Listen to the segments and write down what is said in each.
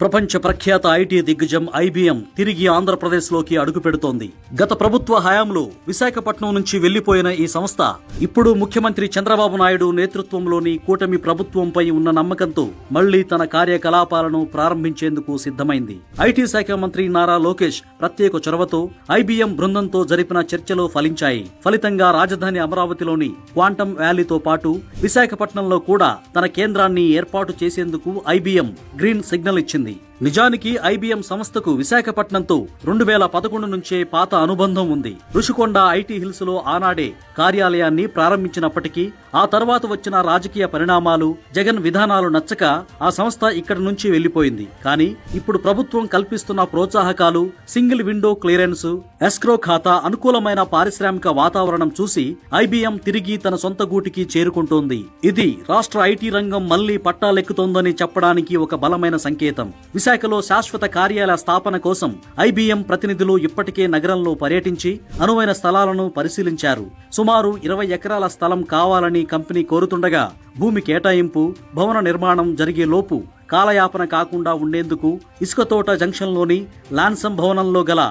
ప్రపంచ ప్రఖ్యాత ఐటీ దిగ్గజం ఐబీఎం తిరిగి ఆంధ్రప్రదేశ్లోకి అడుగుపెడుతోంది. గత ప్రభుత్వ హయాంలో విశాఖపట్నం నుంచి వెళ్లిపోయిన ఈ సంస్థ ఇప్పుడు ముఖ్యమంత్రి చంద్రబాబు నాయుడు నేతృత్వంలోని కూటమి ప్రభుత్వంపై ఉన్న నమ్మకంతో మళ్లీ తన కార్యకలాపాలను ప్రారంభించేందుకు సిద్ధమైంది. ఐటీ శాఖ మంత్రి నారా లోకేష్ ప్రత్యేక చొరవతో ఐబీఎం బృందంతో జరిపిన చర్చలు ఫలించాయి. ఫలితంగా రాజధాని అమరావతిలోని క్వాంటమ్ వ్యాలీతో పాటు విశాఖపట్నంలో కూడా తన కేంద్రాన్ని ఏర్పాటు చేసేందుకు ఐబీఎం గ్రీన్ సిగ్నల్ ఇచ్చింది. నిజానికి ఐబీఎం సంస్థకు విశాఖపట్నంతో 2011 నుంచే పాత అనుబంధం ఉంది. రుషికొండ ఐటీ హిల్స్ లో ఆనాడే కార్యాలయాన్ని ప్రారంభించినప్పటికీ ఆ తర్వాత వచ్చిన రాజకీయ పరిణామాలు, జగన్ విధానాలు నచ్చక ఆ సంస్థ ఇక్కడి నుంచి వెళ్లిపోయింది. కానీ ఇప్పుడు ప్రభుత్వం కల్పిస్తున్న ప్రోత్సాహకాలు, సింగిల్ విండో క్లియరెన్స్, ఎస్క్రో ఖాతా, అనుకూలమైన పారిశ్రామిక వాతావరణం చూసి ఐబీఎం తిరిగి తన సొంత గూటికి చేరుకుంటోంది. ఇది రాష్ట్ర ఐటీ రంగం మళ్లీ పట్టాలెక్కుతోందని చెప్పడానికి ఒక బలమైన సంకేతం. విశాఖలో శాశ్వత కార్యాలయ స్థాపన కోసం ఐబీఎం ప్రతినిధులు ఇప్పటికే నగరంలో పర్యటించి అనువైన స్థలాలను పరిశీలించారు. సుమారు 20 ఎకరాల స్థలం కావాలని కంపెనీ కోరుతుండగా భూమి కేటాయింపు, భవన నిర్మాణం జరిగే లోపు కాలయాపన కాకుండా ఉండేందుకు ఇసుకతోట జంక్షన్లోని లాన్సమ్ భవనంలో గల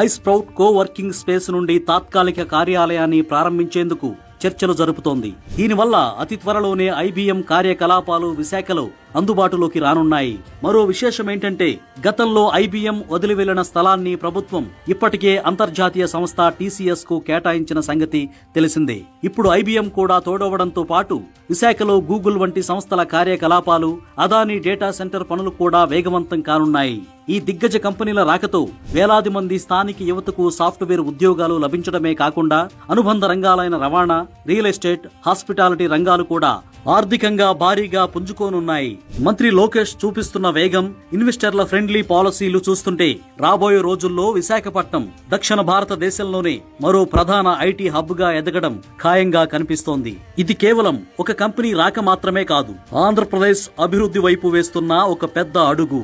ఐస్ప్రౌట్ కో వర్కింగ్ స్పేస్ నుండి తాత్కాలిక కార్యాలయాన్ని ప్రారంభించేందుకు చర్చలు జరుపుతోంది. దీనివల్ల అతి త్వరలోనే ఐబీఎం కార్యకలాపాలు విశాఖలో అందుబాటులోకి రానున్నాయి. మరో విశేషమేంటంటే గతంలో ఐబీఎం వదిలి వెళ్లిన స్థలాన్ని ప్రభుత్వం ఇప్పటికే అంతర్జాతీయ సంస్థ టీసీఎస్ కు కేటాయించిన సంగతి తెలిసిందే. ఇప్పుడు ఐబీఎం కూడా తోడవడంతో పాటు విశాఖలో గూగుల్ వంటి సంస్థల కార్యకలాపాలు, అదానీ డేటా సెంటర్ పనులు కూడా వేగవంతం కానున్నాయి. ఈ దిగ్గజ కంపెనీల రాకతో వేలాది మంది స్థానిక యువతకు సాఫ్ట్వేర్ ఉద్యోగాలు లభించడమే కాకుండా అనుబంధ రంగాలైన రవాణా, రియల్ ఎస్టేట్, హాస్పిటాలిటీ రంగాలు కూడా ఆర్థికంగా భారీగా పుంజుకోనున్నాయి. మంత్రి లోకేష్ చూపిస్తున్న వేగం, ఇన్వెస్టర్ల ఫ్రెండ్లీ పాలసీలు చూస్తుంటే రాబోయే రోజుల్లో విశాఖపట్నం దక్షిణ భారతదేశంలోనే మరో ప్రధాన ఐటీ హబ్ గా ఎదగడం ఖాయంగా కనిపిస్తోంది. ఇది కేవలం ఒక కంపెనీ రాక మాత్రమే కాదు, ఆంధ్రప్రదేశ్ అభివృద్ధి వైపు వేస్తున్న ఒక పెద్ద అడుగు.